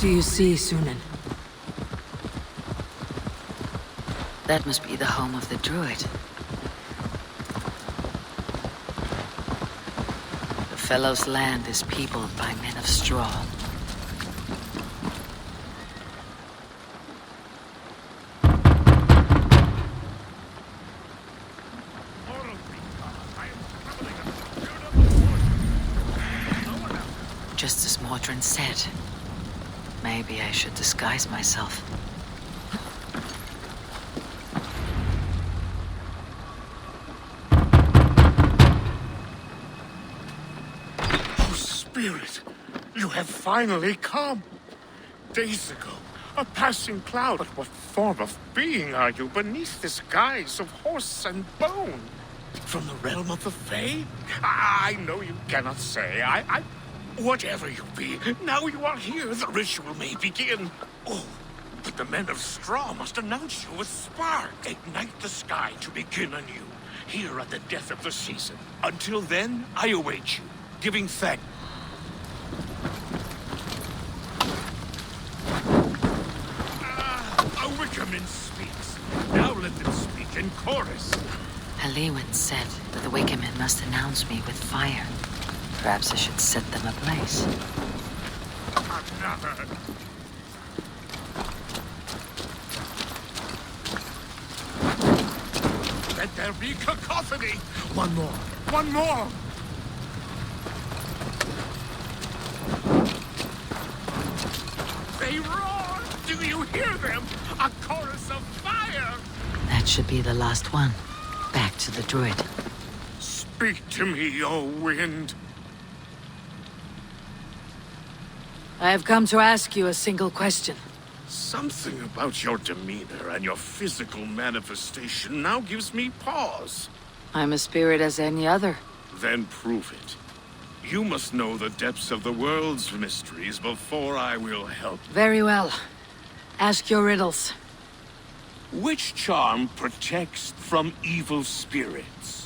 do you see, Sunan? That must be the home of the druid. The fellow's land is peopled by men of straw. Just as Mordrin said, maybe I should disguise myself. Oh, Spirit, you have finally come. Days ago, a passing cloud. But what form of being are you beneath this guise of horse and bone? From the realm of the Fae? I know you cannot say. Whatever you be, now you are here, the ritual may begin. Oh, but the men of straw must announce you with spark. Ignite the sky to begin anew, here at the death of the season. Until then, I await you, giving thanks. A Wicker Man speaks. Now let them speak in chorus. Haliwin said that the Wicker Man must announce me with fire. Perhaps I should set them ablaze. Another. Let there be cacophony. One more. One more. They roar. Do you hear them? A chorus of fire. That should be the last one. Back to the druid. Speak to me, O wind. I have come to ask you a single question. Something about your demeanor and your physical manifestation now gives me pause. I'm a spirit as any other. Then prove it. You must know the depths of the world's mysteries before I will help. Very well. Ask your riddles. Which charm protects from evil spirits?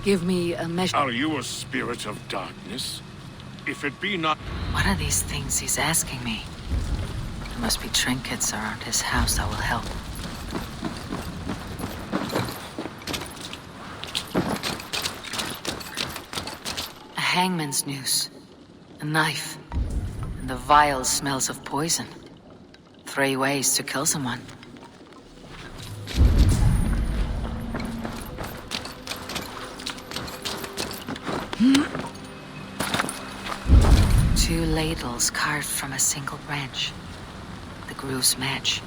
Give me a measure. Are you a spirit of darkness? If it be not... What are these things he's asking me? There must be trinkets around his house that will help. A hangman's noose. A knife. And the vile smells of poison. 3 ways to kill someone. Two ladles carved from a single branch. The grooves match.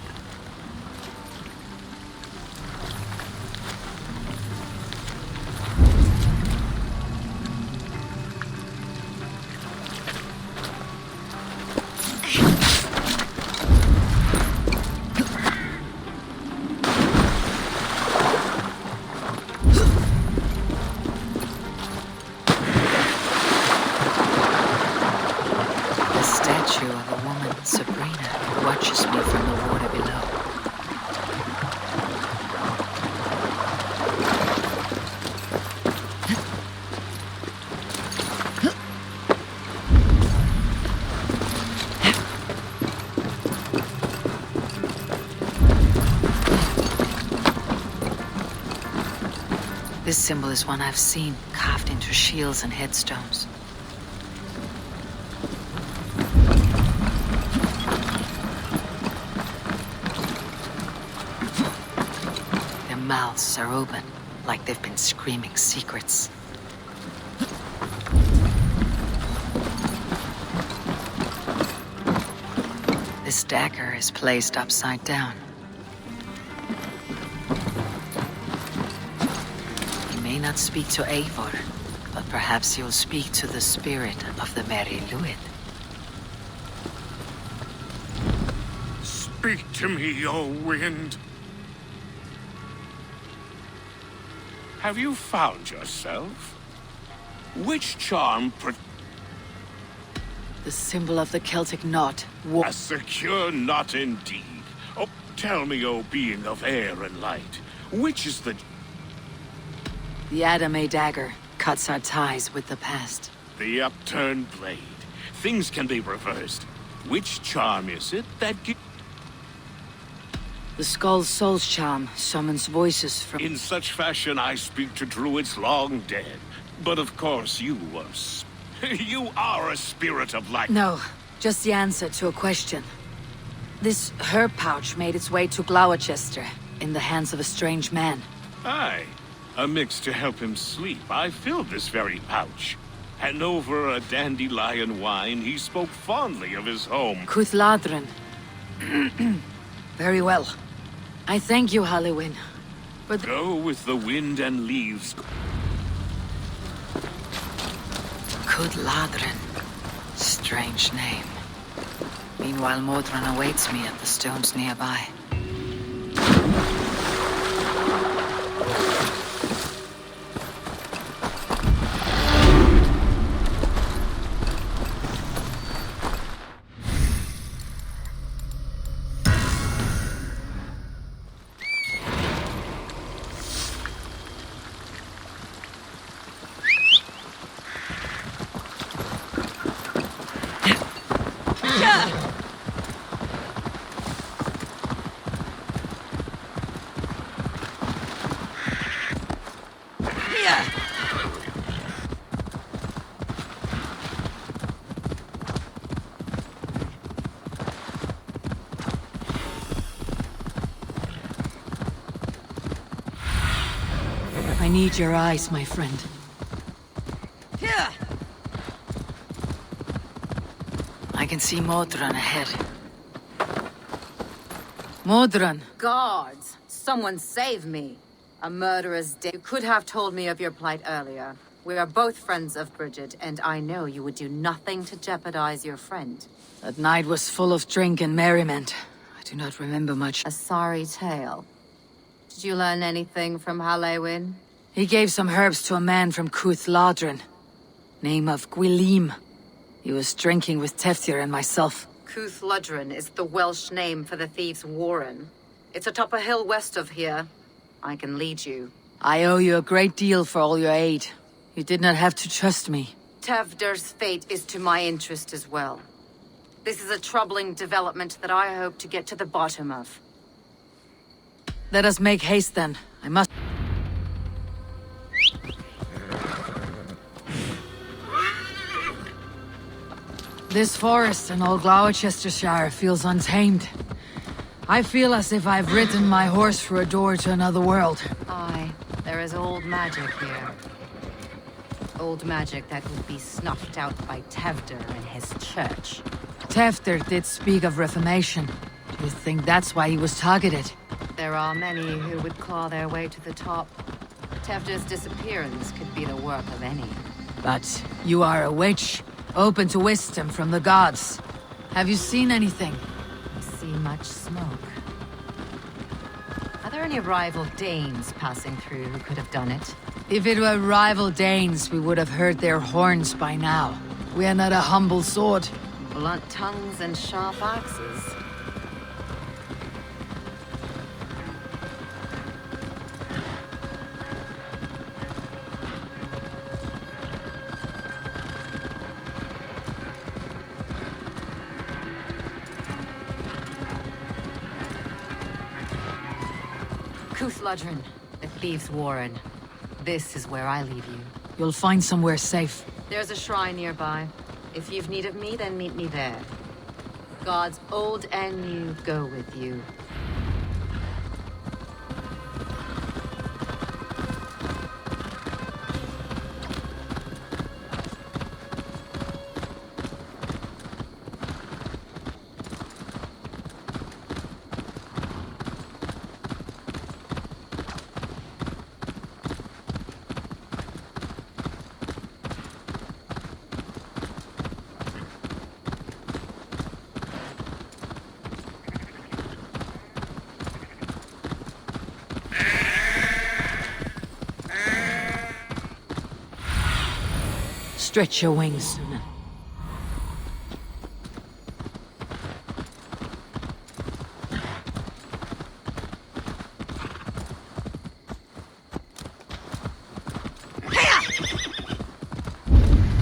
This symbol is one I've seen, carved into shields and headstones. Their mouths are open, like they've been screaming secrets. This dagger is placed upside down. You may not speak to Eivor, but perhaps you'll speak to the spirit of the Merry Luid. Speak to me, O wind. Have you found yourself? Which charm The symbol of the Celtic knot. A secure knot indeed. Oh, tell me, O being of air and light, which is the... The Adame dagger cuts our ties with the past. The upturned blade. Things can be reversed. Which charm is it that gives... The Skull's soul's charm summons voices from... In such fashion I speak to druids long dead. But of course you you are a spirit of light. No, just the answer to a question. This herb pouch made its way to Gloucester, in the hands of a strange man. Aye. A mix to help him sleep. I filled this very pouch. And over a dandelion wine, he spoke fondly of his home. Cuthladrin. Very well. I thank you, Halliwyn. But Go with the wind and leaves. Cuthladrin. Strange name. Meanwhile, Modron awaits me at the stones nearby. I need your eyes, my friend. I can see Modron ahead. Modron! Guards! Someone save me! A murderer's day. You could have told me of your plight earlier. We are both friends of Bridget, and I know you would do nothing to jeopardize your friend. That night was full of drink and merriment. I do not remember much. A sorry tale. Did you learn anything from Halliwyn? He gave some herbs to a man from Cuthladrin. Name of Gwylim. He was drinking with Teftir and myself. Cuthladrin is the Welsh name for the thieves' warren. It's atop a hill west of here. I can lead you. I owe you a great deal for all your aid. You did not have to trust me. Tevder's fate is to my interest as well. This is a troubling development that I hope to get to the bottom of. Let us make haste then. I must... This forest in all Gloucestershire feels untamed. I feel as if I've ridden my horse through a door to another world. Aye, there is old magic here. Old magic that would be snuffed out by Tevder and his church. Teftir did speak of reformation. Do you think that's why he was targeted? There are many who would claw their way to the top. Tevder's disappearance could be the work of any. But you are a witch, open to wisdom from the gods. Have you seen anything? I see much smoke. Are there any rival Danes passing through who could have done it? If it were rival Danes, we would have heard their horns by now. We are not a humble sword. Blunt tongues and sharp axes. Cuthladrin, the thieves' warren. This is where I leave you. You'll find somewhere safe. There's a shrine nearby. If you've need of me, then meet me there. Gods old and new go with you. Stretch your wings, Sunan.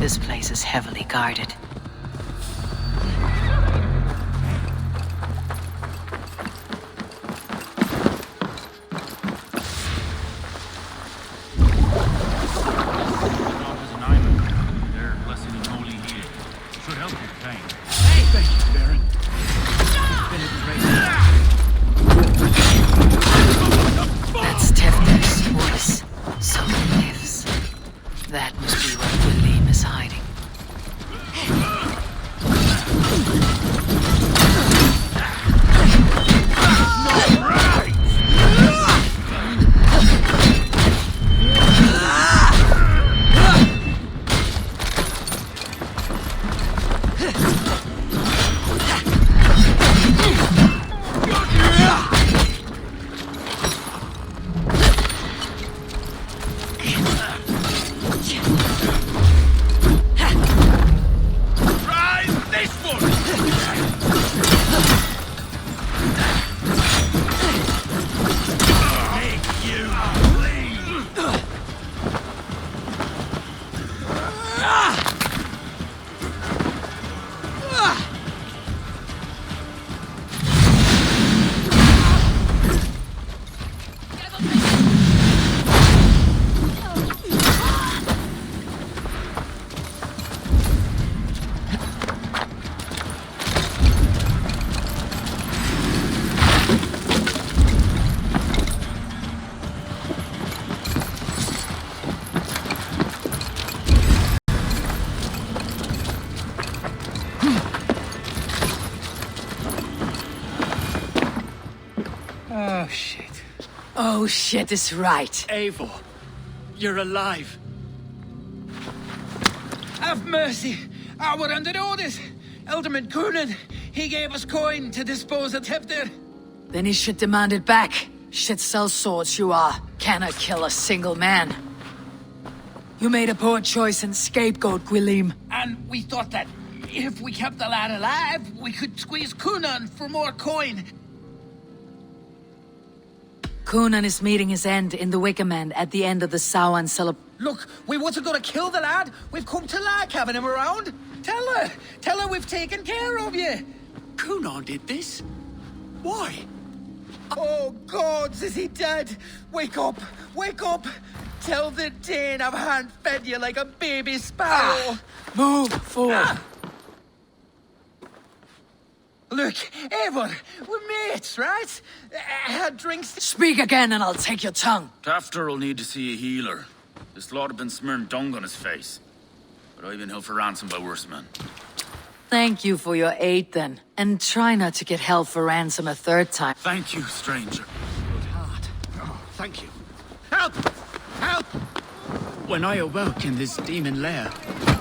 this place is heavily guarded. That's Tefter's voice. So he lives. That must be where Gurred is hiding. Oh, shit. Oh shit is right. Eivor, you're alive. Have mercy. We're under orders. Alderman Coonan, he gave us coin to dispose of Tefter. Then he should demand it back. Shit sells swords you are. Cannot kill a single man. You made a poor choice and scapegoat, Gurred. And we thought that if we kept the lad alive, we could squeeze Coonan for more coin. Coonan is meeting his end in the Wicker Man at the end of the Samhain celebration. Look, we wasn't gonna kill the lad. We've come to like having him around. Tell her we've taken care of you. Coonan did this? Why? Oh, gods, is he dead? Wake up! Wake up! Tell the Dane I've hand-fed you like a baby sparrow. Move forward. Look, Eivor, we're mates, right? Had drinks. Speak again and I'll take your tongue. Tafter will need to see a healer. This lord have been smearing dung on his face. But I've been held for ransom by worse men. Thank you for your aid then. And try not to get held for ransom a third time. Thank you, stranger. Good heart. Oh, thank you. Help! Help! When I awoke in this demon lair,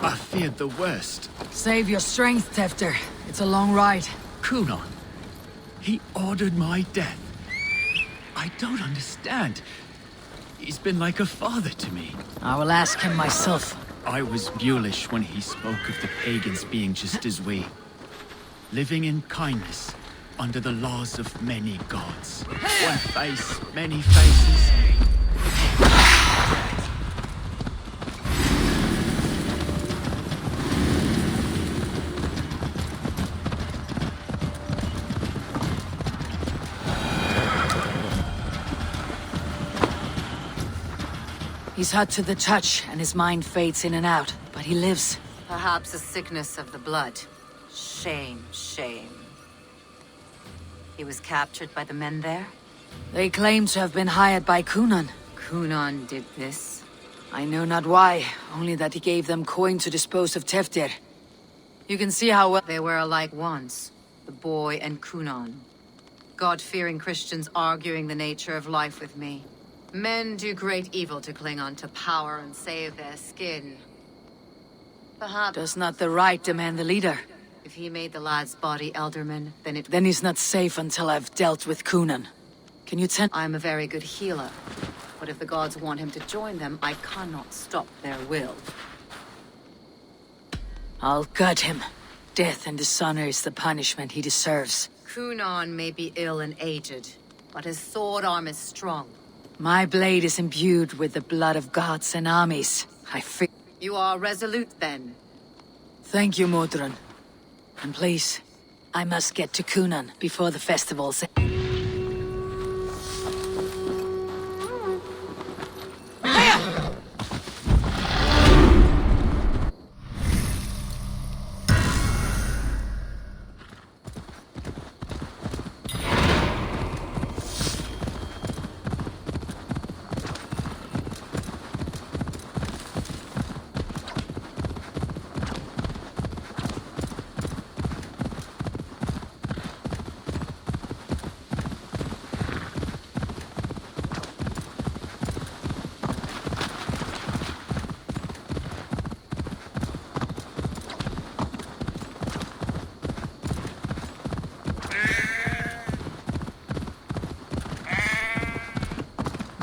I feared the worst. Save your strength, Tefter. It's a long ride. Coonan, he ordered my death. I don't understand. He's been like a father to me. I will ask him myself. I was mulish when he spoke of the pagans being just as we. Living in kindness, under the laws of many gods. One face, many faces. He's hot to the touch, and his mind fades in and out. But he lives. Perhaps a sickness of the blood. Shame, shame. He was captured by the men there? They claim to have been hired by Coonan. Coonan did this? I know not why, only that he gave them coin to dispose of Tefter. You can see how well They were alike once, the boy and Coonan. God-fearing Christians arguing the nature of life with me. Men do great evil to cling on to power and save their skin. Perhaps does not the right demand the leader. if he made the lad's body Elderman, then Then he's not safe until I've dealt with Coonan. Can you tell? I'm a very good healer. But if the gods want him to join them, I cannot stop their will. I'll gut him. Death and dishonor is the punishment he deserves. Coonan may be ill and aged, but his sword arm is strong. My blade is imbued with the blood of gods and armies. I fear. You are resolute, then. Thank you, Modron. And please, I must get to Kunan before the festival's end.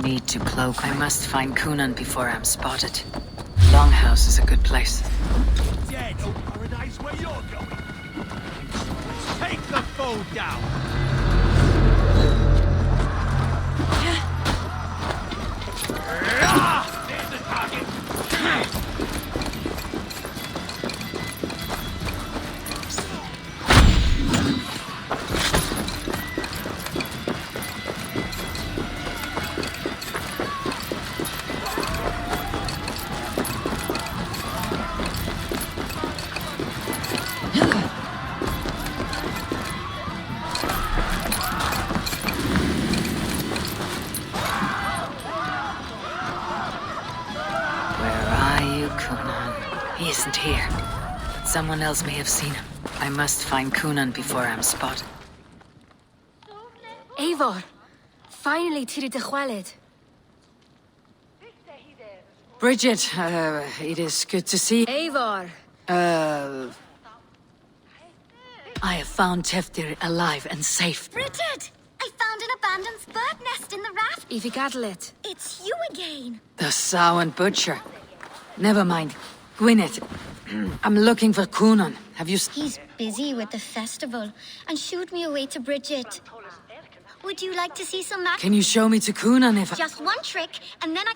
Need to cloak. I must find Kunan before I'm spotted. Longhouse is a good place. Dead, oh paradise, where you're going. Take the foe down. There's the target. He isn't here. Someone else may have seen him. I must find Kunan before I'm spotted. Eivor! Finally to the Chwaled. Bridget, it is good to see. Eivor! I have found Teftir alive and safe. Bridget! I found an abandoned bird nest in the raft. If you gather it. It's you again. The sow and butcher. Never mind. Gwyneth, I'm looking for Kunan. Have you... He's busy with the festival and shooed me away to Bridget. Would you like to see some magic? Can you show me to Kunan if... Just one trick, and then I...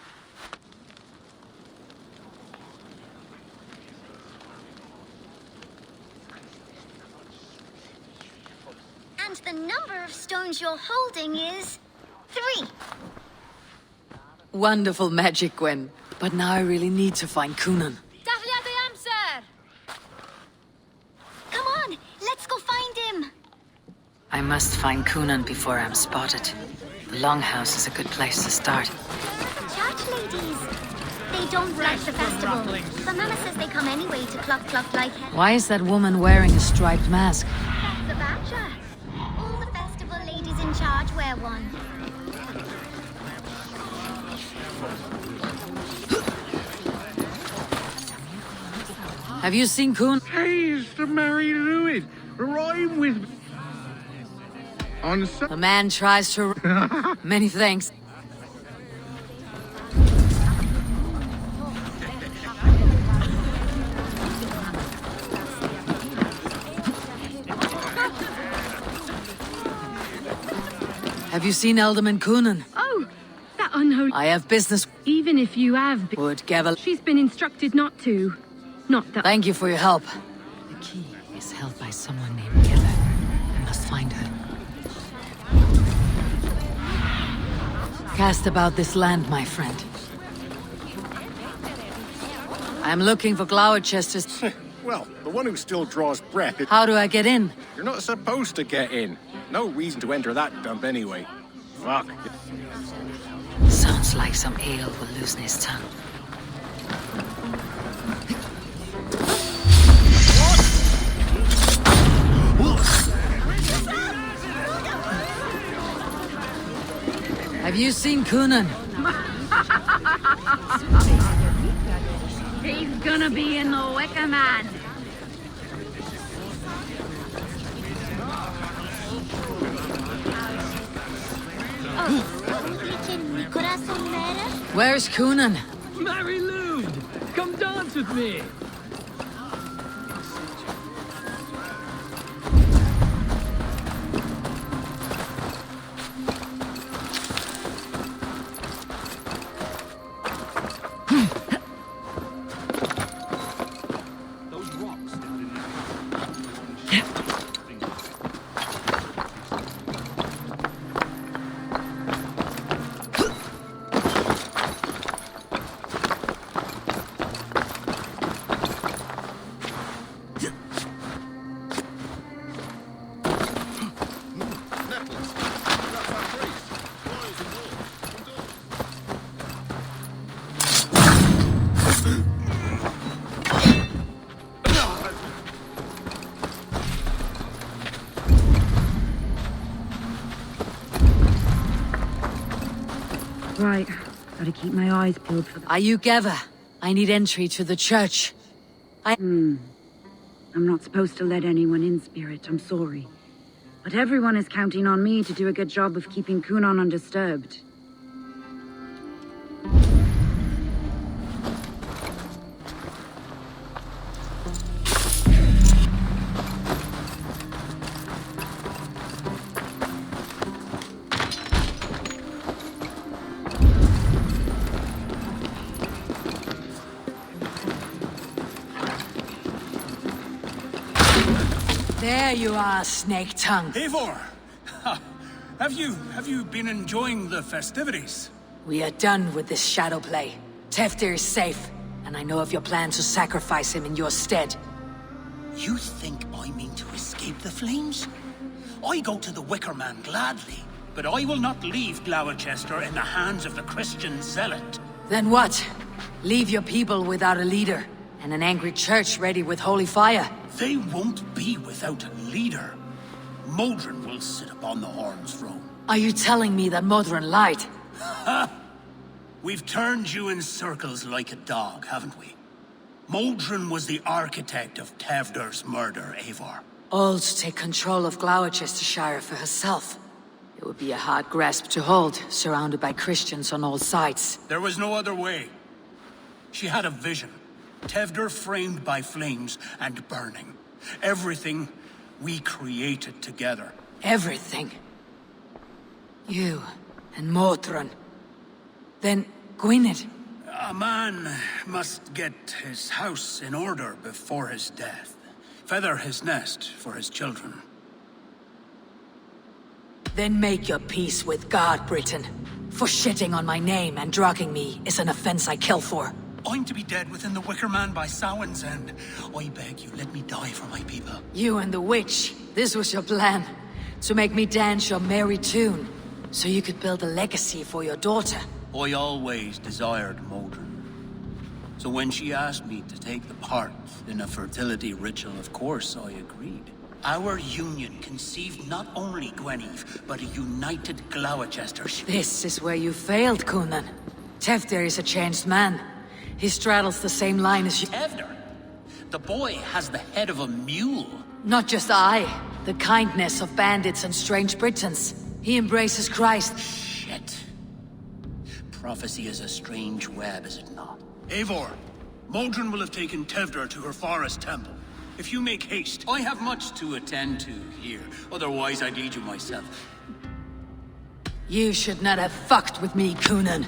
And the number of stones you're holding is... 3. Wonderful magic, Gwen. But now I really need to find Kunan. Come on, let's go find him. I must find Kunan before I'm spotted. The Longhouse is a good place to start. Church ladies. They don't like the festival. But Mama says they come anyway to cluck like hell. Why is that woman wearing a striped mask? That's the badger. All the festival ladies in charge wear one. Have you seen Kun? He's the Mary Lewis. Rhyme with... On The man tries to... Many thanks. Have you seen Alderman Kunan? Oh, that unholy... I have business. Even if you have been... Would Gavel... She's been instructed not to. Not that... Thank you for your help. The key is held by someone named Gilla. I must find her. Cast about this land, my friend. I'm looking for Gloucester's... Well, the one who still draws breath... How do I get in? You're not supposed to get in. No reason to enter that dump anyway. Fuck. Sounds like some ale will loosen his tongue. Have you seen Kunan? He's gonna be in the Wicker Man. Where's Kunan? Mary Lou, come dance with me. right. Gotta keep my eyes peeled for the... Are you Geva? I need entry to the church. I'm not supposed to let anyone in, Spirit. I'm sorry. But everyone is counting on me to do a good job of keeping Kunon undisturbed. There you are, Snake Tongue. Eivor! Have you been enjoying the festivities? We are done with this shadow play. Teftir is safe, and I know of your plan to sacrifice him in your stead. You think I mean to escape the flames? I go to the Wicker Man gladly, but I will not leave Gloucester in the hands of the Christian zealot. Then what? Leave your people without a leader, and an angry church ready with holy fire? They won't be without a leader. Modron will sit upon the Horn's throne. Are you telling me that Modron lied? Ha! We've turned you in circles like a dog, haven't we? Modron was the architect of Tevder's murder, Eivor. All to take control of Gloucestershire for herself. It would be a hard grasp to hold, surrounded by Christians on all sides. There was no other way. She had a vision. Tevder framed by flames and burning. Everything we created together. Everything? You and Modron. Then Gwynedd. A man must get his house in order before his death. Feather his nest for his children. Then make your peace with God, Britain. For shitting on my name and drugging me is an offense I kill for. I'm to be dead within the Wicker Man by Samhain's end. I beg you, let me die for my people. You and the witch. This was your plan. To make me dance your merry tune. So you could build a legacy for your daughter. I always desired Modron. So when she asked me to take the part in a fertility ritual, of course I agreed. Our union conceived not only Gweneve, but a united Gloucester. This is where you failed, Kunan. Tefder is a changed man. He straddles the same line as you. Tevder? The boy has the head of a mule. Not just I. The kindness of bandits and strange Britons. He embraces Christ. Shit. Prophecy is a strange web, is it not? Eivor, Modron will have taken Tevder to her forest temple. If you make haste, I have much to attend to here. Otherwise, I'd lead you myself. You should not have fucked with me, Kunan.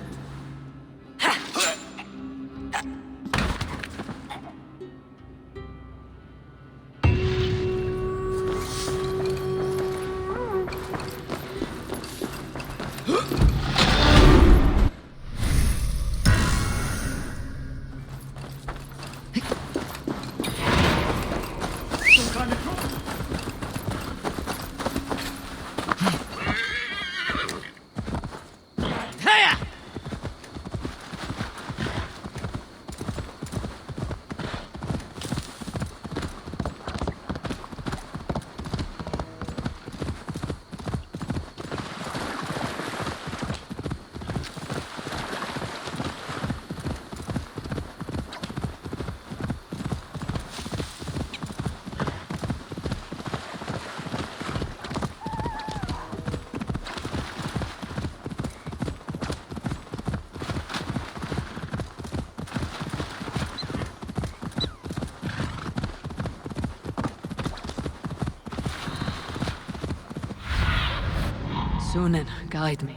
Sunan, guide me.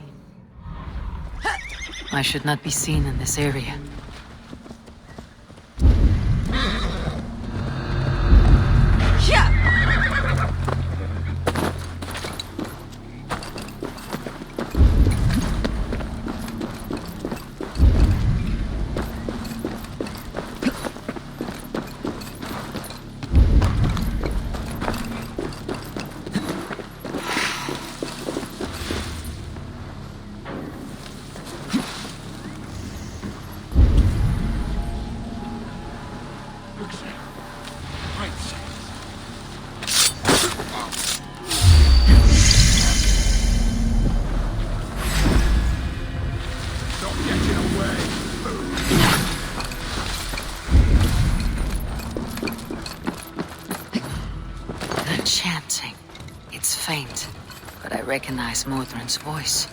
I should not be seen in this area. recognize Modron's voice.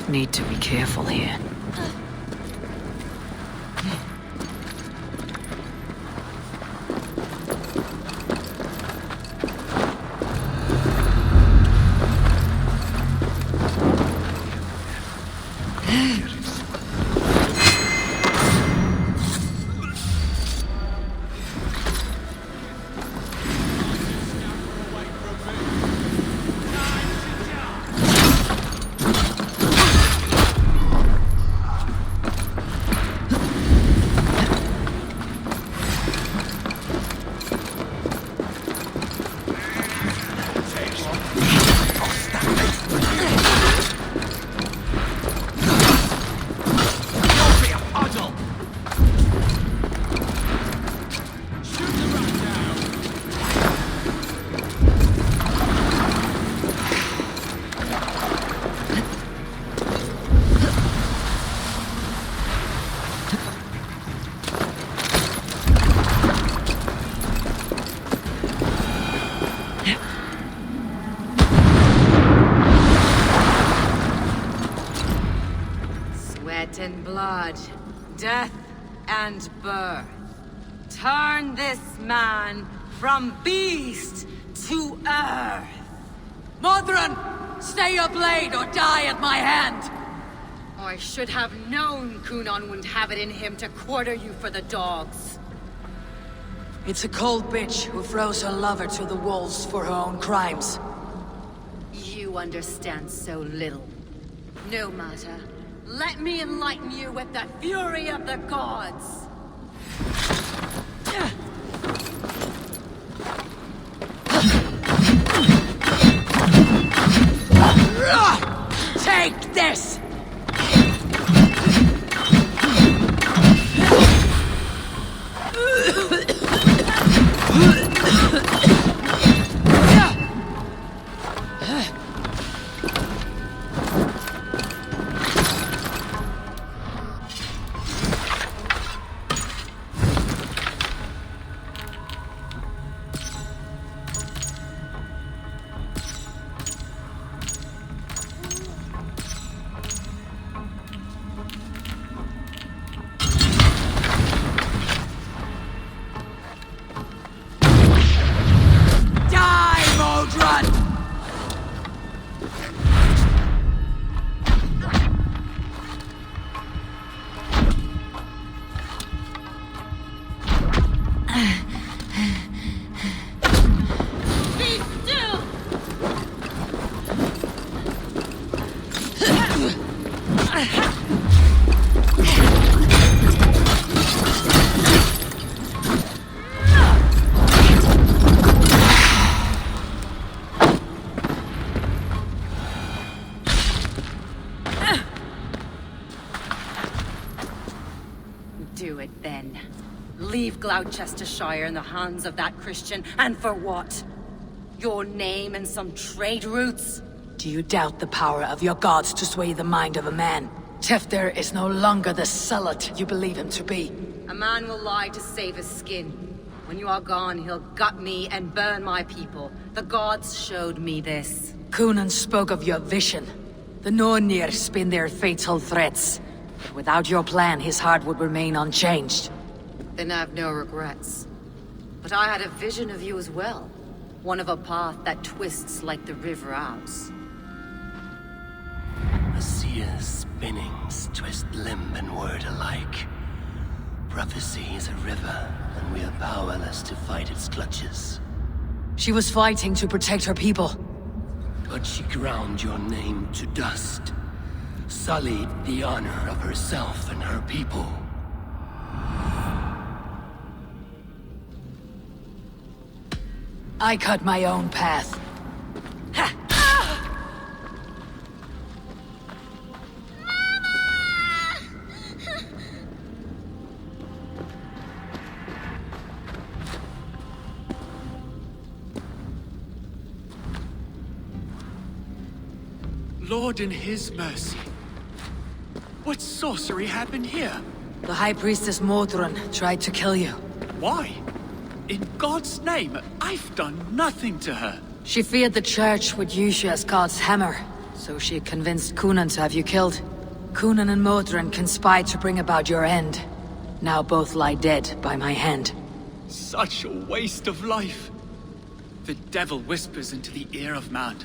Need to be careful here. And blood, death and birth. Turn this man from beast to earth. Modron! Stay your blade or die at my hand! I should have known Cunon wouldn't have it in him to quarter you for the dogs. It's a cold bitch who throws her lover to the wolves for her own crimes. You understand so little. No matter. Let me enlighten you with the fury of the gods! Take this! Do it then. Leave Gloucestershire in the hands of that Christian, and for what? Your name and some trade routes? Do you doubt the power of your gods to sway the mind of a man? Tefter is no longer the zealot you believe him to be. A man will lie to save his skin. When you are gone, he'll gut me and burn my people. The gods showed me this. Cunon spoke of your vision. The Nornir spin their fatal threats. But without your plan, his heart would remain unchanged. Then I have no regrets. But I had a vision of you as well. One of a path that twists like the river Ouse. A seer's spinnings twist limb and word alike. Prophecy is a river, and we are powerless to fight its clutches. She was fighting to protect her people. But she ground your name to dust. sullied the honor of herself and her people. I cut my own path. Lord in his mercy. What sorcery happened here? The High Priestess Modron tried to kill you. Why? In God's name, I've done nothing to her. She feared the Church would use you as God's hammer, so she convinced Cunan to have you killed. Cunan and Modron conspired to bring about your end. Now both lie dead by my hand. Such a waste of life. The devil whispers into the ear of man.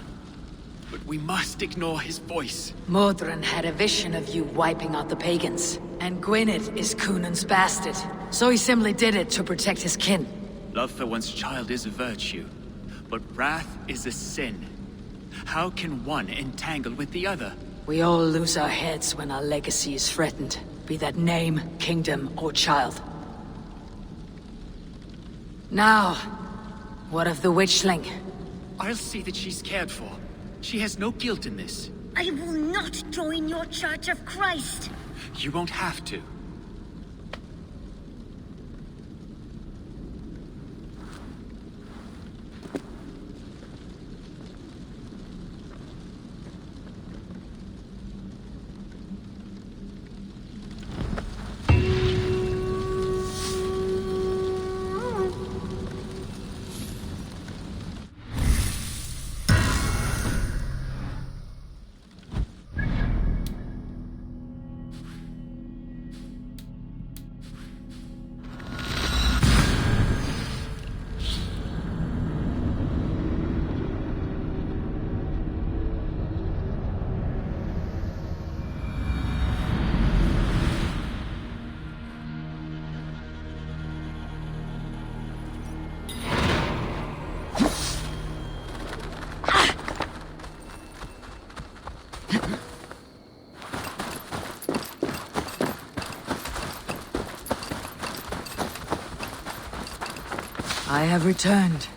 But we must ignore his voice. Modron had a vision of you wiping out the pagans. And Gwynedd is Cunan's bastard. So he simply did it to protect his kin. Love for one's child is a virtue, but wrath is a sin. How can one entangle with the other? We all lose our heads when our legacy is threatened. Be that name, kingdom, or child. Now, what of the witchling? I'll see that she's cared for. She has no guilt in this. I will not join your Church of Christ. You won't have to. I have returned.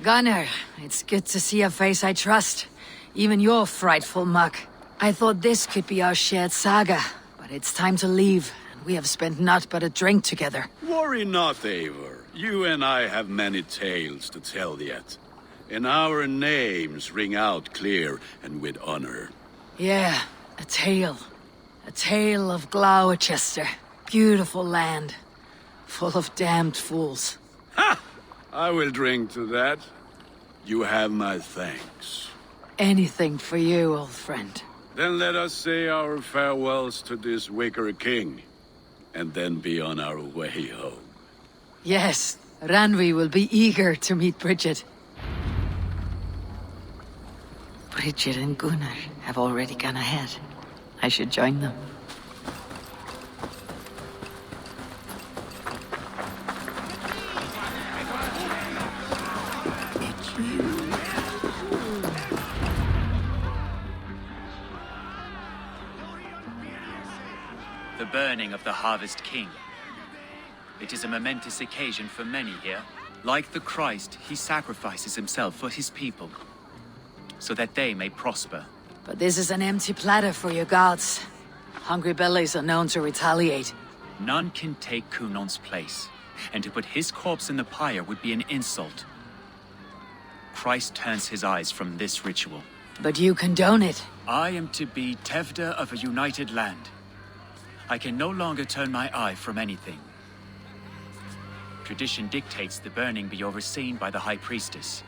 Gunnar, it's good to see a face I trust. Even your frightful muck. I thought this could be our shared saga, but it's time to leave, and we have spent naught but a drink together. Worry not, Eivor. You and I have many tales to tell yet. And our names ring out clear and with honor. Yeah, a tale. A tale of Gloucester. Beautiful land. Full of damned fools. Ha! I will drink to that. You have my thanks. Anything for you, old friend. Then let us say our farewells to this Wicker King, and then be on our way home. Yes, Randvi will be eager to meet Bridget. Bridget and Gunnar have already gone ahead. I should join them. The burning of the Harvest King. It is a momentous occasion for many here. Like the Christ, he sacrifices himself for his people, so that they may prosper. But this is an empty platter for your gods. Hungry bellies are known to retaliate. None can take Cunan's place, and to put his corpse in the pyre would be an insult. Christ turns his eyes from this ritual. But you condone it. I am to be Tevda of a united land. I can no longer turn my eye from anything. Tradition dictates the burning be overseen by the High Priestess.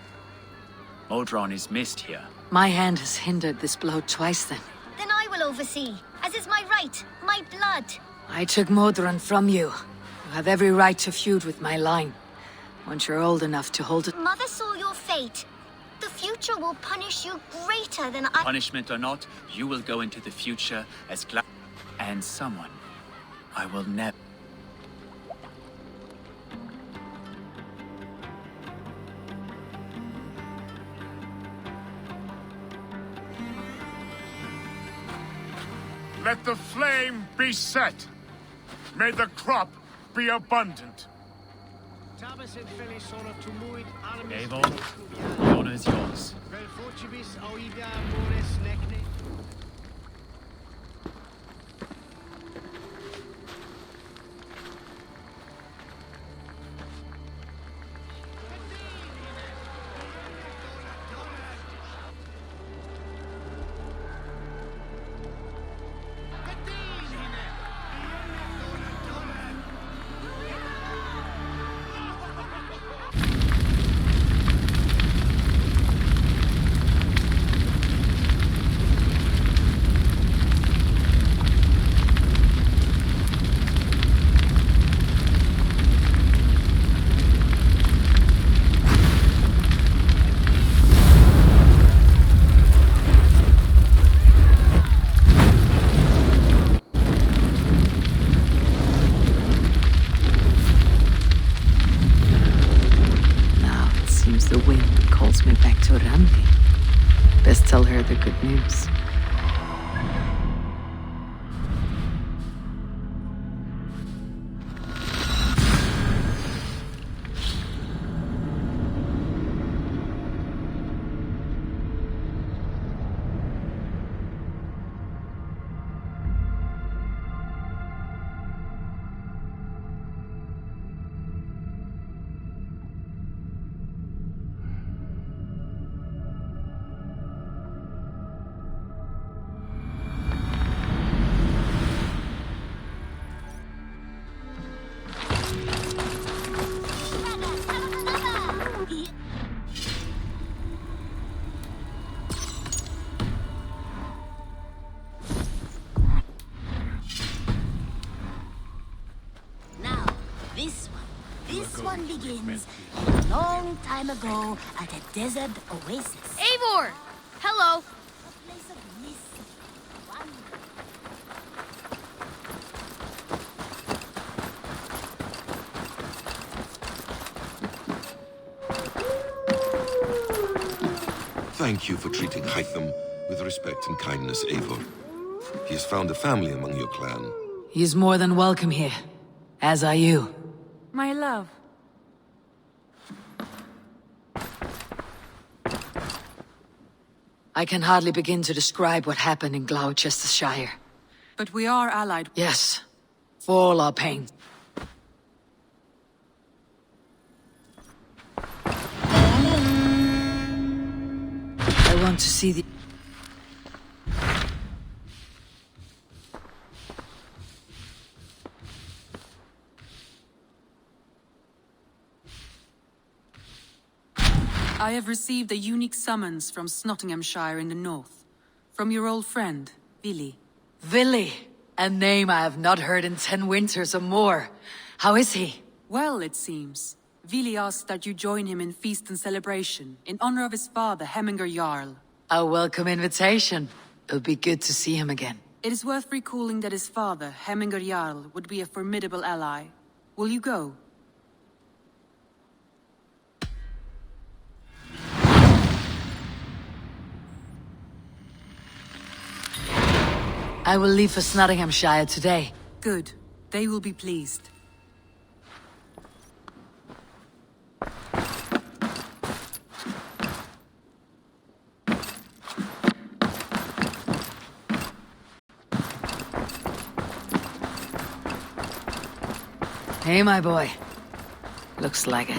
Modron is missed here. My hand has hindered this blow twice then. Then I will oversee, as is my right, my blood. I took Modron from you. You have every right to feud with my line. Once you're old enough to hold it. Mother saw your wait. The future will punish you greater than I... Punishment or not, you will go into the future as and someone I will never... Let the flame be set. May the crop be abundant. Eivor, the honor is yours. The wind calls me back to Randi. Best tell her the good news. This one begins a long time ago at a desert oasis. Eivor! Hello! A place of mist, Thank you for treating Hytham with respect and kindness, Eivor. He has found a family among your clan. He's more than welcome here, as are you. My love. I can hardly begin to describe what happened in Gloucestershire. But we are allied. Yes, for all our pain. I want to see the... I have received a unique summons from Nottinghamshire in the north. From your old friend, Vili. Vili! A name I have not heard in 10 winters or more. How is he? Well, it seems. Vili asked that you join him in feast and celebration, in honor of his father, Hemminger Jarl. A welcome invitation. It'll be good to see him again. It is worth recalling that his father, Hemminger Jarl, would be a formidable ally. Will you go? I will leave for Nottinghamshire today. Good. They will be pleased. Hey, my boy. Looks like it.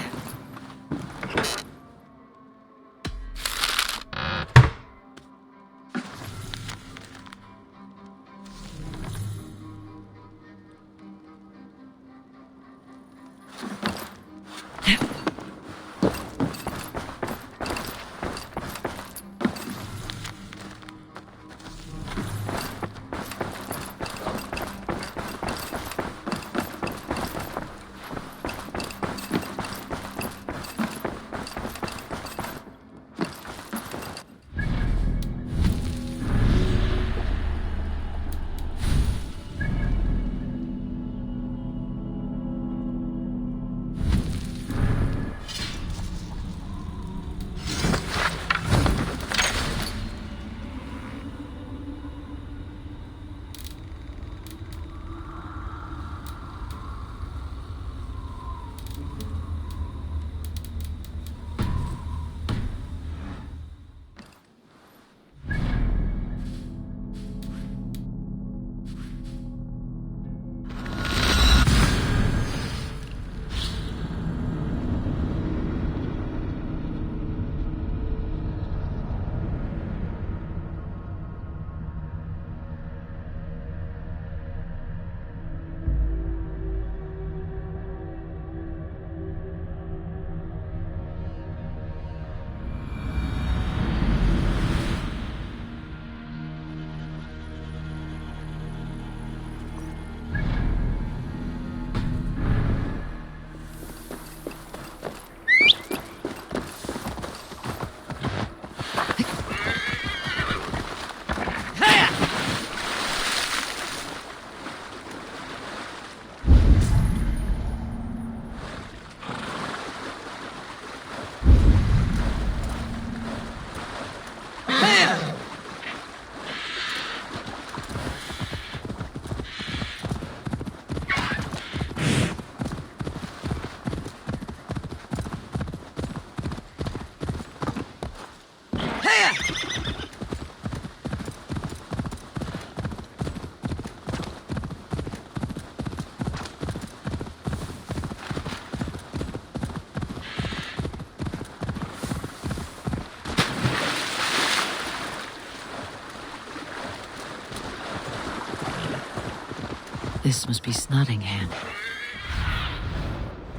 This must be Snottingham.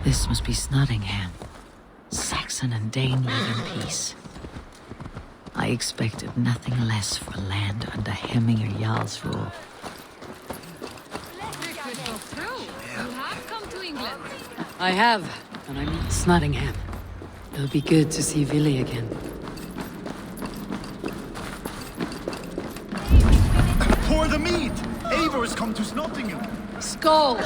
This must be Snottingham. Saxon and Dane live in peace. I expected nothing less for land under Hemminger Jarl's rule. I have, and I'm in Snottingham. It'll be good to see Villy again. Pour the meat! Eivor's come to Snottingham. Skull!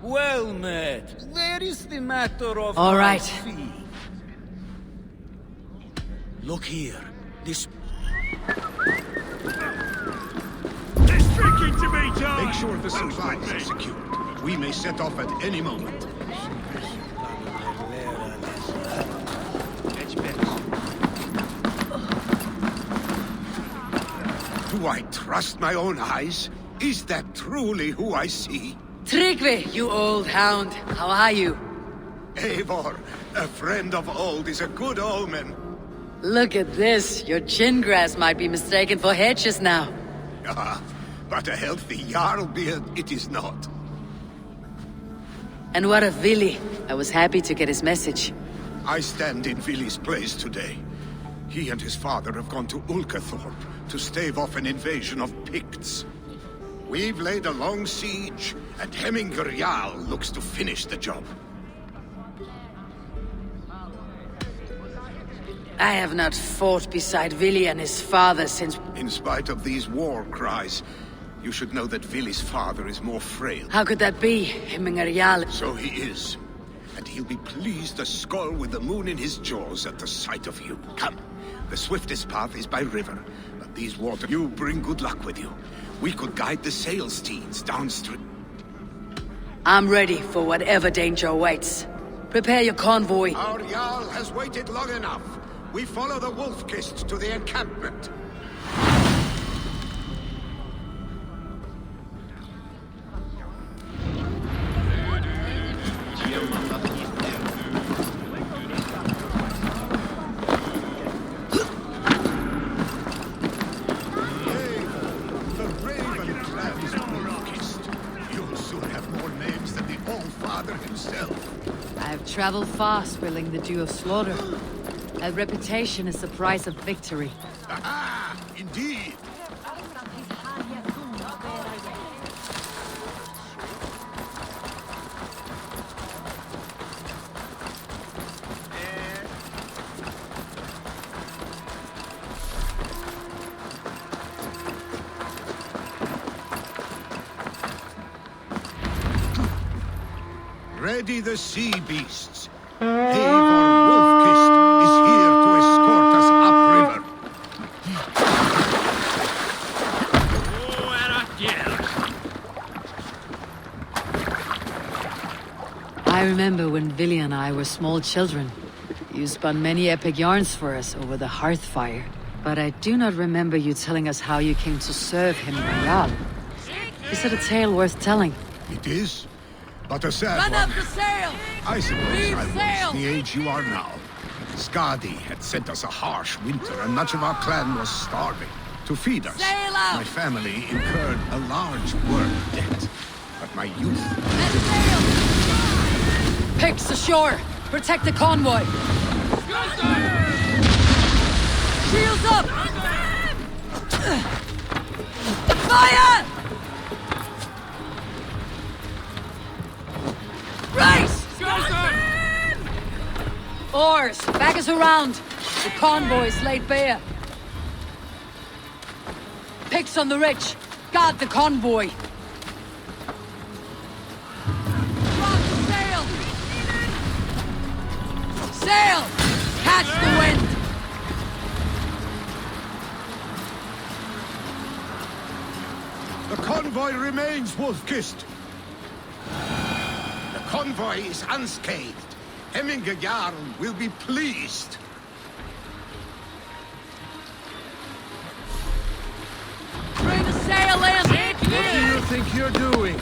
Well met. There is the matter of All right. fee. Look here. This... It's tricky to me, John! Make sure the supplies are secured. We may set off at any moment. Do I trust my own eyes? Is that truly who I see? Tryggvi, you old hound. How are you? Eivor, a friend of old is a good omen. Look at this. Your chin grass might be mistaken for hedges now. Ah, but a healthy Jarl beard it is not. And what of Villy? I was happy to get his message. I stand in Villy's place today. He and his father have gone to Ulkathorpe to stave off an invasion of Picts. We've laid a long siege, and Hemminger Jarl looks to finish the job. I have not fought beside Villy and his father since... In spite of these war cries, you should know that Villy's father is more frail. How could that be? Hemminger Jarl... So he is. And he'll be pleased as Skull with the moon in his jaws at the sight of you. Come. The swiftest path is by river, but these waters... You bring good luck with you. We could guide the sail steeds downstream. I'm ready for whatever danger awaits. Prepare your convoy. Our Jarl has waited long enough. We follow the Wolf-Kist to the encampment. Travel fast, willing the dew of slaughter. A reputation is the price of victory. Aha! Indeed! Ready the sea beasts. Eivor Wolf-Kist is here to escort us upriver. I remember when Villy and I were small children. You spun many epic yarns for us over the hearth fire. But I do not remember you telling us how you came to serve him in Jarl. Is it a tale worth telling? It is. But a sad Run one. up the sail! I suppose Leave I sail! was the age you are now. Skadi had sent us a harsh winter, and much of our clan was starving. To feed us, Sail out! my family incurred a large work debt. But my youth... Picks ashore! Protect the convoy! Shields up! Fire! Race! Oars, back us around. The convoy's laid bare. Picks on the rich. Guard the convoy. Sail! Sail! Catch the wind! The convoy remains, Wolf-Kist. The convoy is unscathed. Hemminger Jarl will be pleased. Bring the sail in! What do you think you're doing?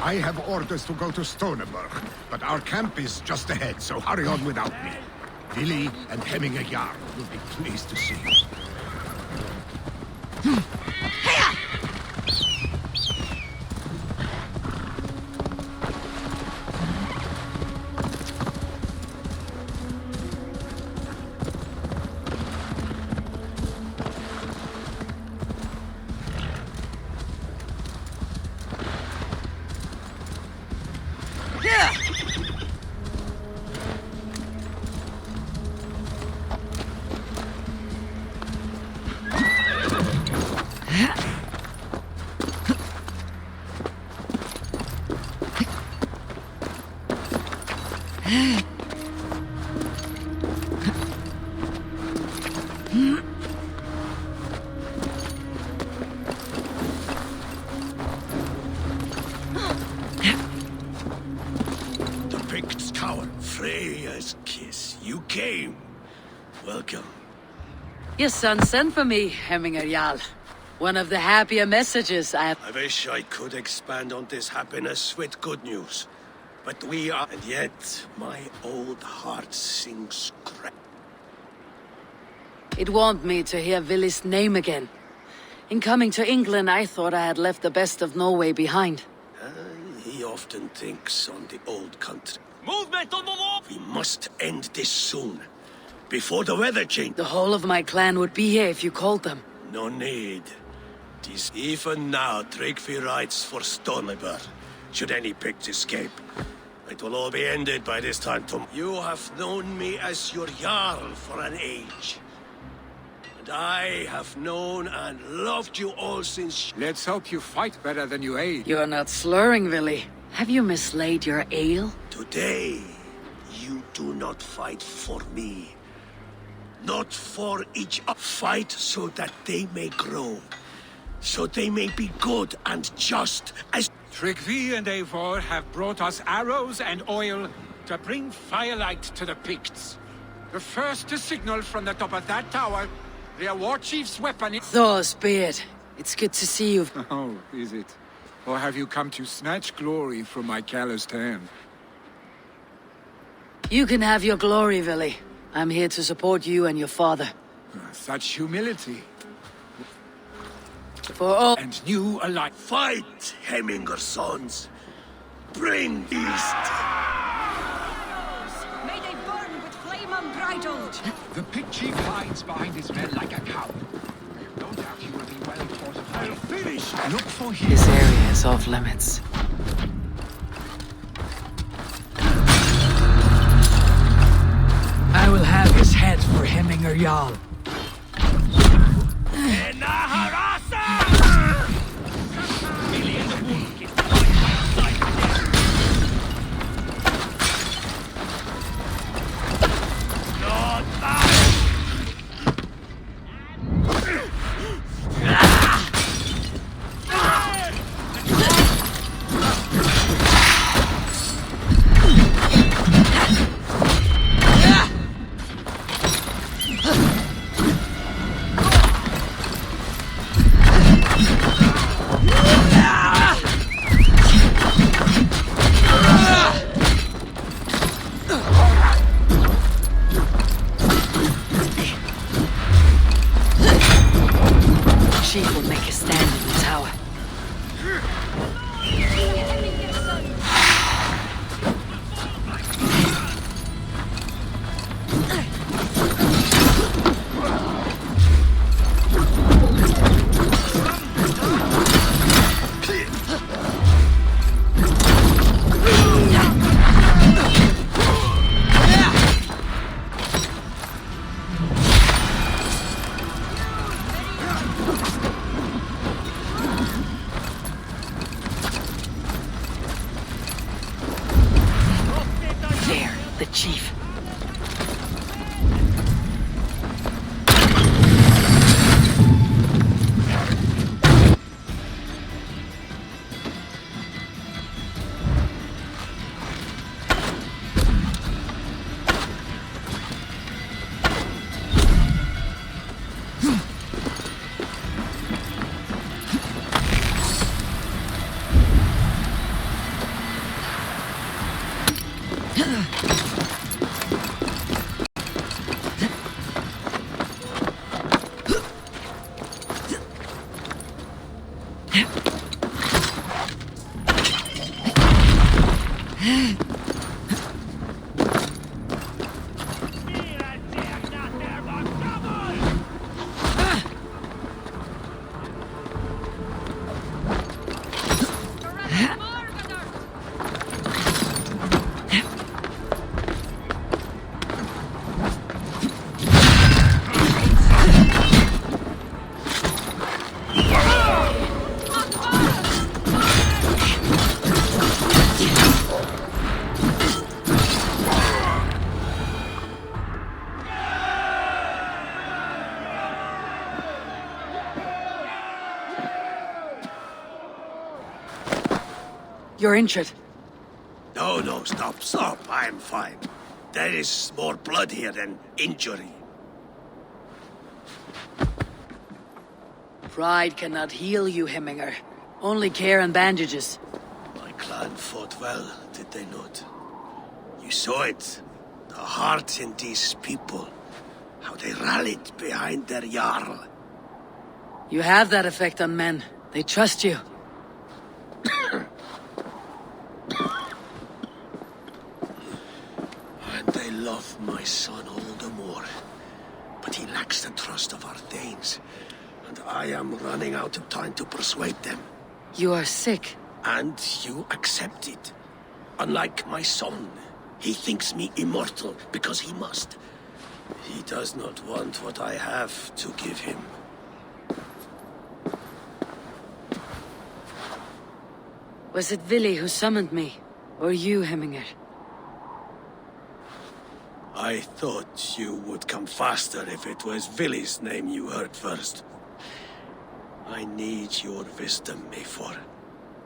I have orders to go to Stoneberg, but our camp is just ahead, so hurry on without me. Vili and Hemminger Jarl will be pleased to see you. Freya's kiss. You came. Welcome. Your son sent for me, Hemminger Jarl. One of the happier messages I wish I could expand on this happiness with good news. But we are... And yet, my old heart sings crack. It warmed me to hear Vili's name again. In coming to England, I thought I had left the best of Norway behind. He often thinks on the old country. Movement on the wall! We must end this soon. Before the weather changes. The whole of my clan would be here if you called them. No need. Tis even now Tryggvi rides for Stoneberg. Should any Picts escape. It will all be ended by this time tomorrow. You have known me as your Jarl for an age. And I have known and loved you all since... Let's hope you fight better than you age. You're not slurring, Vili. Have you mislaid your ale? Today, you do not fight for me. Not for each other. Fight so that they may grow. So they may be good and just as... Tryggvi and Eivor have brought us arrows and oil to bring firelight to the Picts. The first to signal from the top of that tower, their war chief's weapon is... Thor's beard. It's good to see you. Oh, is it? Or have you come to snatch glory from my calloused hand? You can have your glory, Vili. I'm here to support you and your father. Such humility. For all... And new alike. Fight, Hemminger sons. Bring east. May they burn with flame unbridled. The Pict chief hides behind his men like a cow. No doubt he will be well taught. I'll finish. Look for him. This area is off limits. I will have his head for Hemminger Jarl. You're injured. No, stop. I'm fine. There is more blood here than injury. Pride cannot heal you, Hemminger. Only care and bandages. My clan fought well, did they not? You saw it. The heart in these people. How they rallied behind their Jarl. You have that effect on men. They trust you. And they love my son all the more. But he lacks the trust of our Thanes. And I am running out of time to persuade them. You are sick. And you accept it. Unlike my son, he thinks me immortal because he must. He does not want what I have to give him. Was it Vili who summoned me? Or you, Hemminger? I thought you would come faster if it was Vili's name you heard first. I need your wisdom, Mayfor.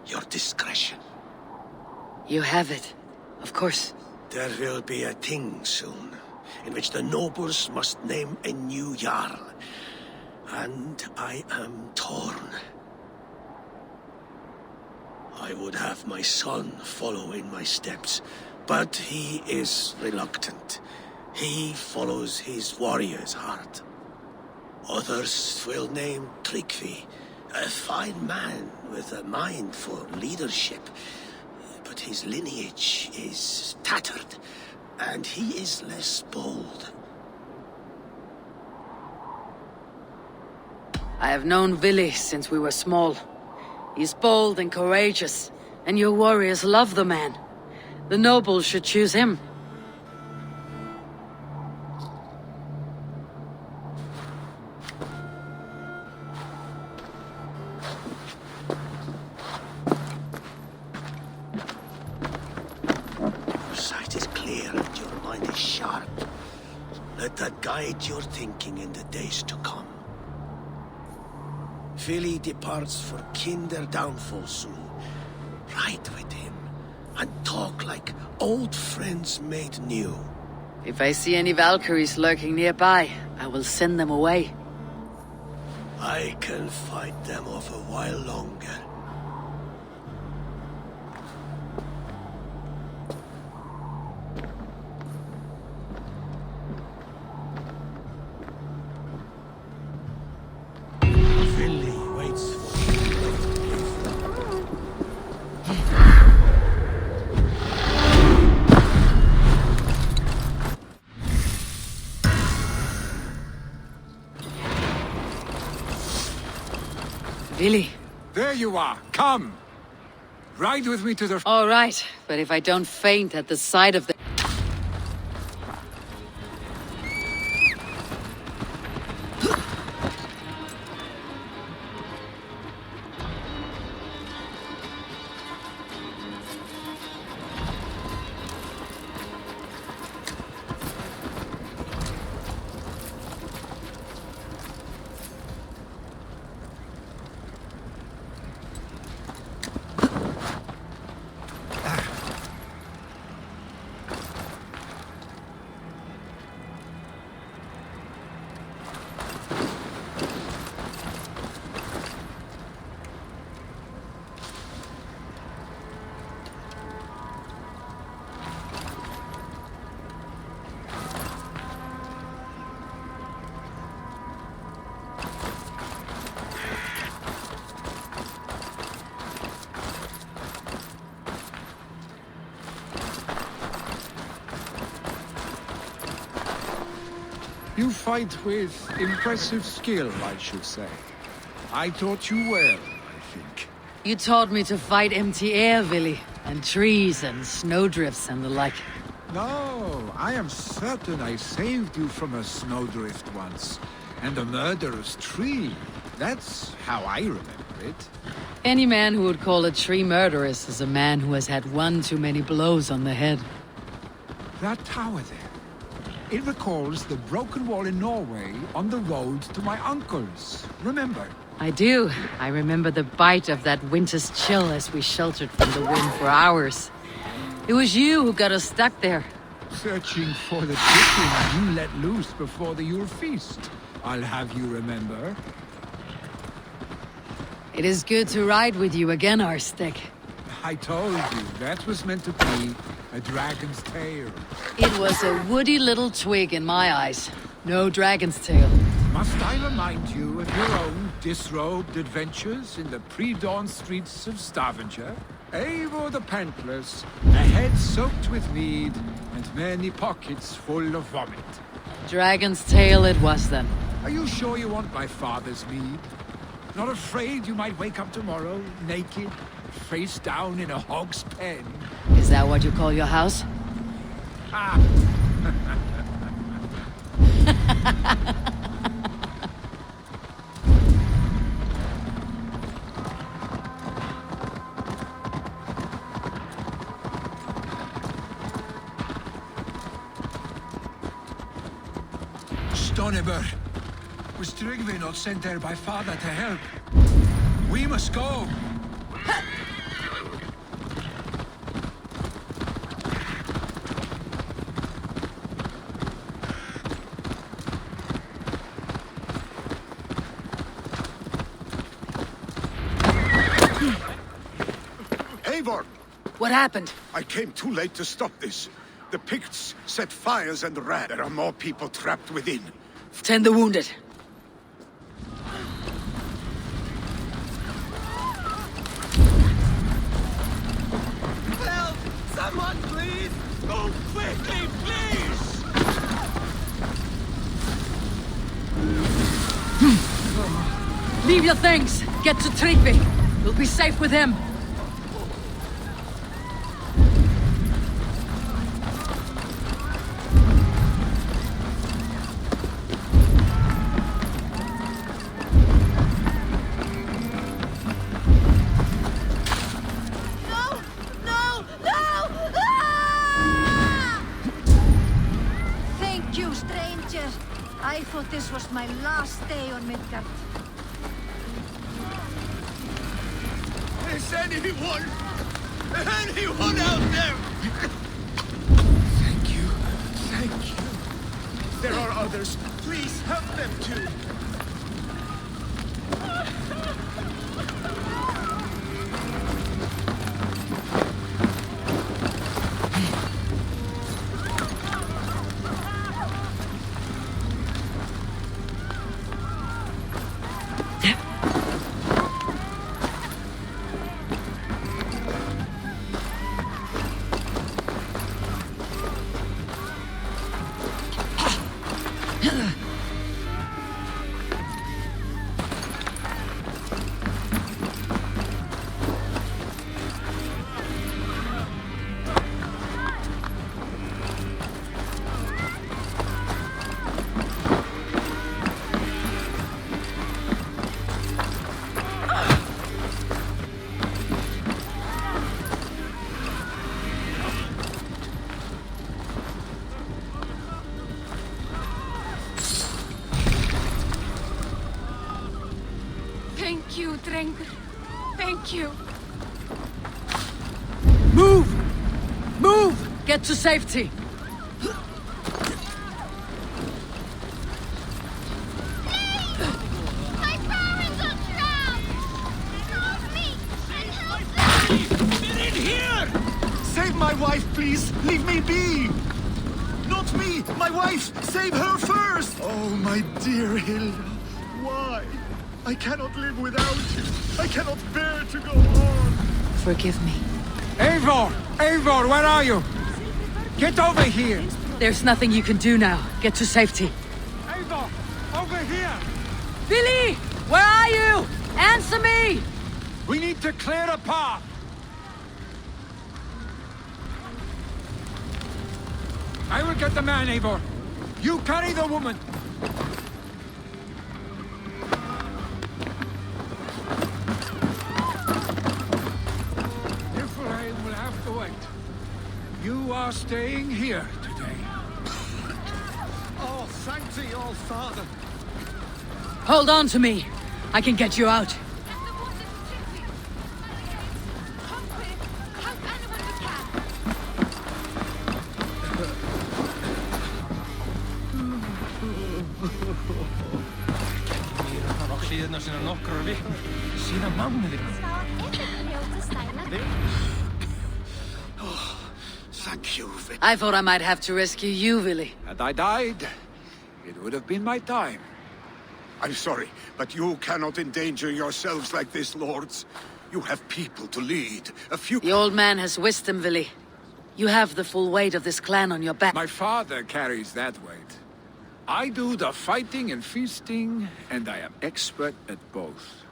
Your discretion. You have it. Of course. There will be a thing soon, in which the nobles must name a new Jarl. And I am torn. I would have my son follow in my steps, but he is reluctant. He follows his warrior's heart. Others will name Tryggvi, a fine man with a mind for leadership. But his lineage is tattered, and he is less bold. I have known Vili since we were small. He's bold and courageous, and your warriors love the man. The nobles should choose him. Your sight is clear and your mind is sharp. Let that guide your thinking in the days to come. Vili departs for Kinder downfall soon. Ride with him, and talk like old friends made new. If I see any Valkyries lurking nearby, I will send them away. I can fight them off a while longer. Vili. There you are. Come. Ride with me to the... All right, but if I don't faint at the sight of the... You fight with impressive skill, I should say. I taught you well, I think. You taught me to fight empty air, Villy, and trees and snowdrifts and the like. No, I am certain I saved you from a snowdrift once, and a murderous tree. That's how I remember it. Any man who would call a tree murderous is a man who has had one too many blows on the head. That tower there. It recalls the broken wall in Norway on the road to my uncle's. Remember? I do. I remember the bite of that winter's chill as we sheltered from the wind for hours. It was you who got us stuck there. Searching for the chicken you let loose before the Yule feast. I'll have you remember. It is good to ride with you again, Arstick. I told you, that was meant to be a dragon's tail. It was a woody little twig in my eyes. No dragon's tail. Must I remind you of your own disrobed adventures in the pre-dawn streets of Stavanger? Eivor the Pantless, a head soaked with mead, and many pockets full of vomit. Dragon's tail it was then. Are you sure you want my father's mead? Not afraid you might wake up tomorrow, naked, face down in a hog's pen? Is that what you call your house? Ah. Stonebur. Was Tryggvi not sent there by father to help? We must go! Eivor! What happened? I came too late to stop this. The Picts set fires and ran. There are more people trapped within. Tend the wounded. Help! Someone, please! Move quickly, please! Leave your things. Get to Tryggvi. We'll be safe with him. I thought this was my last day on Midgard. Is anyone out there? Thank you. Thank you. There are others. Please help them too. Thank you, Drengur. Thank you. Move! Move! Get to safety. My parents are drowned! Help me! They're in here! Save my wife, please! Leave me be! Not me! My wife! Save her first! Oh, my dear Hilda. Why? I cannot live without you. I cannot bear to go on. Forgive me. Eivor! Eivor, where are you? Get over here! There's nothing you can do now. Get to safety. Eivor! Over here! Billy! Where are you? Answer me! We need to clear a path! I will get the man, Eivor. You carry the woman. Niflheim will have to wait. You are staying here today. Oh, thank thee, all father. Hold on to me. I can get you out. Oh, thank you, I thought I might have to rescue you, Willy. Had I died, it would have been my time. I'm sorry, but you cannot endanger yourselves like this, lords. You have people to lead, a few... The old man has wisdom, Willy. You have the full weight of this clan on your back. My father carries that weight. I do the fighting and feasting, and I am expert at both.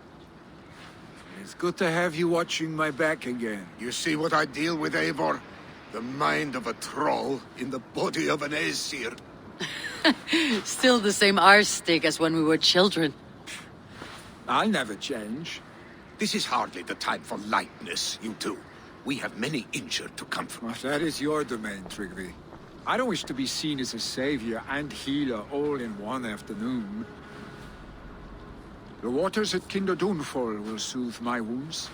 It's good to have you watching my back again. You see what I deal with, Eivor? The mind of a troll in the body of an Aesir. Still the same arse stick as when we were children. I'll never change. This is hardly the time for lightness, you two. We have many injured to comfort. Well, that is your domain, Tryggvi. I don't wish to be seen as a savior and healer all in one afternoon. The waters at Kinderdunfol will soothe my wounds.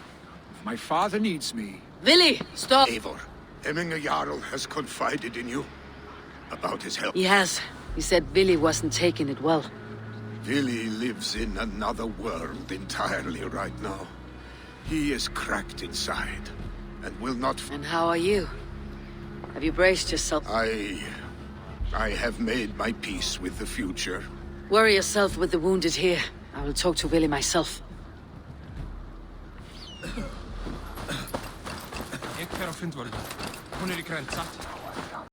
If my father needs me... Willy, stop! Eivor, Hemminger Jarl has confided in you about his health. He has. He said Willy wasn't taking it well. Willy lives in another world entirely right now. He is cracked inside, and will not... And how are you? Have you braced yourself? I have made my peace with the future. Worry yourself with the wounded here. I will talk to Willy myself. Ik fer á fundvörðuna. Hún í grænt, satt?